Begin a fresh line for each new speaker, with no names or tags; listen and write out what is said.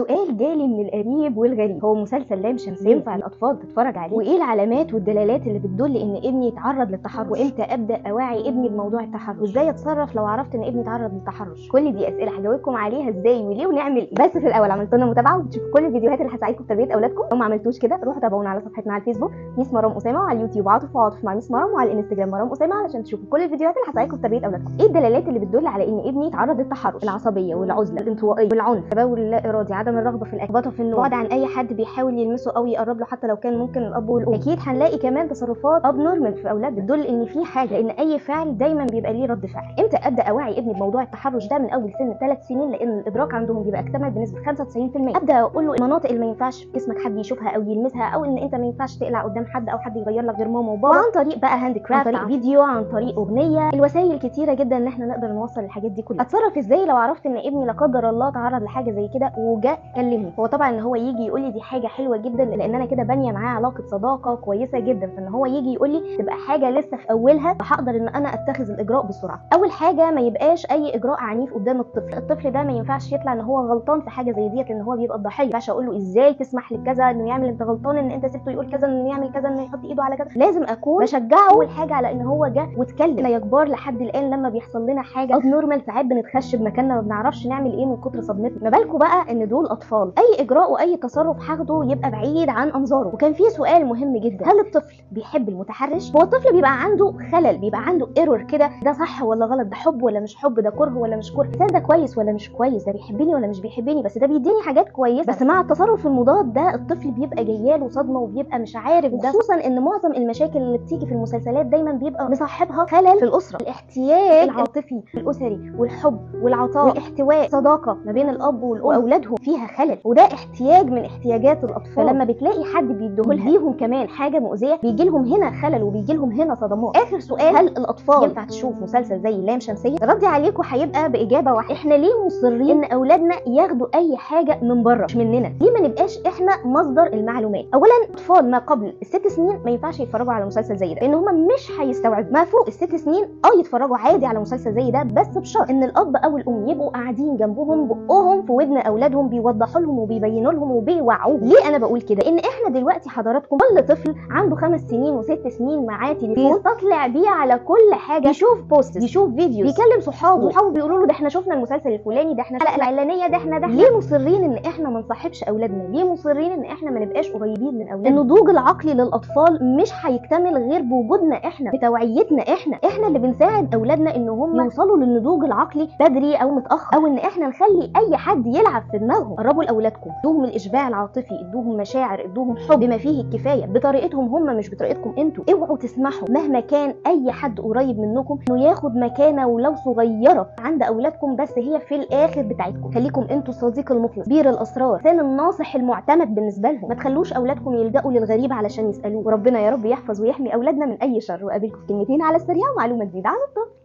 سؤال جالي من القريب والغريب، هو مسلسل لام شمسية ينفع الاطفال تتفرج عليه؟ وايه العلامات والدلالات اللي بتدل ان ابني يتعرض للتحرش؟ وامتى ابدا اوعي ابني بموضوع التحرش؟ وازاي اتصرف لو عرفت ان ابني اتعرض للتحرش؟ كل دي اسئله هجاوبكم عليها ازاي وليه ونعمل ايه. بس في الاول عملتوا لنا متابعه وتشوفوا كل الفيديوهات اللي هتساعدكم في تربيه اولادكم. لو ما عملتوش كده روحوا تابعونا على صفحتنا على الفيسبوك ميس مرام اسامه، وعلى اليوتيوب عاطف مع ميس مرام، وعلى الانستجرام مرام اسامه، علشان تشوفوا كل الفيديوهات اللي هتساعدكم في تربيه اولادكم. ايه الدلالات اللي بتدل على ان ابني يتعرض للتحرش؟ العصبيه والعزله الانطوائيه والعنف، التبول اللا ارادي، عدم الرغبه في الاكل، في النوم، بعد عن اي حد بيحاول يلمسه او يقرب له حتى لو كان ممكن الاب والام. اكيد هنلاقي كمان تصرفات اب نورمال في اولاد بتدل ان في حاجه، لان اي فعل دايما بيبقى ليه رد فعل. امتى ابدا اوعي ابني بموضوع التحرش ده؟ من اول سن 3 سنين، لان الادراك عندهم بيبقى اكتمل بنسبه 95%. ابدا اقول له المناطق اللي ما ينفعش في جسمك حد يشوفها او يلمسها، او ان انت ما ينفعش تقلع قدام حد او حد يغير لك غير ماما وبابا، وعن طريق بقى هاند كرافت، عن طريق فيديو، عن طريق اغنيه. الوسائل كتيره جدا ان احنا نقدر نوصل الحاجات دي كلها. اتصرف ازاي لو عرفت ان ابني لا قدر الله تعرض لحاجه زي كده وجا كلمني؟ هو طبعا ان هو يجي يقول لي دي حاجه حلوه جدا، لان انا كده بانيه معاه علاقه صداقه كويسه جدا، فان هو يجي يقول لي تبقى حاجه لسه في اولها، فهقدر ان انا اتخذ الاجراء بسرعه. اول حاجه ما يبقاش اي اجراء عنيف قدام الطفل. الطفل ده ما ينفعش يطلع ان هو غلطان في حاجه زي ديت، لان هو بيبقى الضحيه. ما ينفعش اقول له ازاي تسمح لكذا انه يعمل، انت غلطان ان انت سبته يقول كذا، انه يعمل كذا، انه يحط ايده على كذا. لازم اكون بشجعه اول حاجه على ان هو جه واتكلم. احنا يا كبار لحد الان لما بيحصل لنا حاجه اب نورمال ساعات بنتخشب مكاننا، ما بنعرفش نعمل ايه من كتر صدمتنا. ما بالكم بقى ان دول اطفال؟ اي اجراء واي تصرف هاخده يبقى بعيد عن انظاره. وكان في سؤال مهم جدا، هل الطفل بيحب المتحرش؟ هو الطفل بيبقى عنده خلل، بيبقى عنده ايرور كده، ده صح ولا غلط، ده حب ولا مش حب، ده كره ولا مش كره، ده كويس ولا مش كويس، ده بيحبني ولا مش بيحبني، بس ده بيديني حاجات كويسه. بس مع التصرف المضاد ده الطفل بيبقى جاياله صدمه وبيبقى مش عارف ده، خصوصا ان معظم المشاكل اللي بتيجي في المسلسلات دايما بيبقى مصاحبها خلل في الاسره. الاحتياج العاطفي الاسري والحب والعطاء والاحتواء، صداقه ما بين الاب والام واولادهم فيها خلل، وده احتياج من احتياجات الاطفال. فلما بتلاقي حد بيديهم كمان حاجه مؤذيه، بيجي لهم هنا خلل وبيجي لهم هنا صدمات. اخر سؤال، هل الاطفال ينفع تشوف مسلسل زي لام شمسيه؟ ردي عليكم هيبقى باجابه واحده، احنا ليه مصرين ان اولادنا ياخدوا اي حاجه من بره مش مننا؟ ليه ما نبقاش احنا مصدر المعلومات؟ اولا اطفال ما قبل ال6 سنين ما ينفعش يتفرجوا على مسلسل زي ده، لان هم مش هيستوعبوا. ما فوق ال6 سنين يتفرجوا عادي على مسلسل زي ده، بس بشرط ان الاب او الام يبقوا قاعدين جنبهم بقهم في ودن اولادهم، بيوضحوا لهم وبيبينوا لهم وبيوعوهم. ليه انا بقول كده؟ ان احنا دلوقتي حضراتكم كل طفل عنده 5 سنين و6 سنين معاه تليفون بيستطلع بيه على كل حاجه، يشوف بوست، يشوف فيديو، بيكلم صحابه بيقولوا له ده احنا شفنا المسلسل الفلاني، ده احنا الحلقه العلانيه، ده احنا ليه مصرين ان احنا ما نصاحبش اولادنا؟ ليه مصرين ان احنا ما نبقاش قريبين من اولادنا؟ النضوج العقلي للاطفال مش هيكتمل غير بوجودنا احنا، بتوعيتنا احنا اللي بنساعد اولادنا ان هم يوصلوا للنضوج العقلي بدري او متاخر، او ان احنا نخلي اي حد يلعب في دماغهم. قربوا لاولادكم، ادوهم الاشباع العاطفي، ادوهم مشاعر، ادوهم حب بما فيه الكفايه، بطريقتهم هم مش بطريقتكم انتوا. اوعوا تسمحوا مهما كان اي حد قريب منكم انه ياخد مكانه ولو صغيره عند اولادكم، بس هي في الاخر بتاعتكم. خليكم انتوا الصديق المخلص، بير الاسرار، ثاني الناصح المعتمد بالنسبه لهم. ما تخلوش اولادكم يلجأوا للغريب علشان يسالوه. وربنا يا رب يحفظ ويحمي اولادنا من اي شر. وقابلكم في كلمتين على السريع ومعلومه جديده عن الطفل.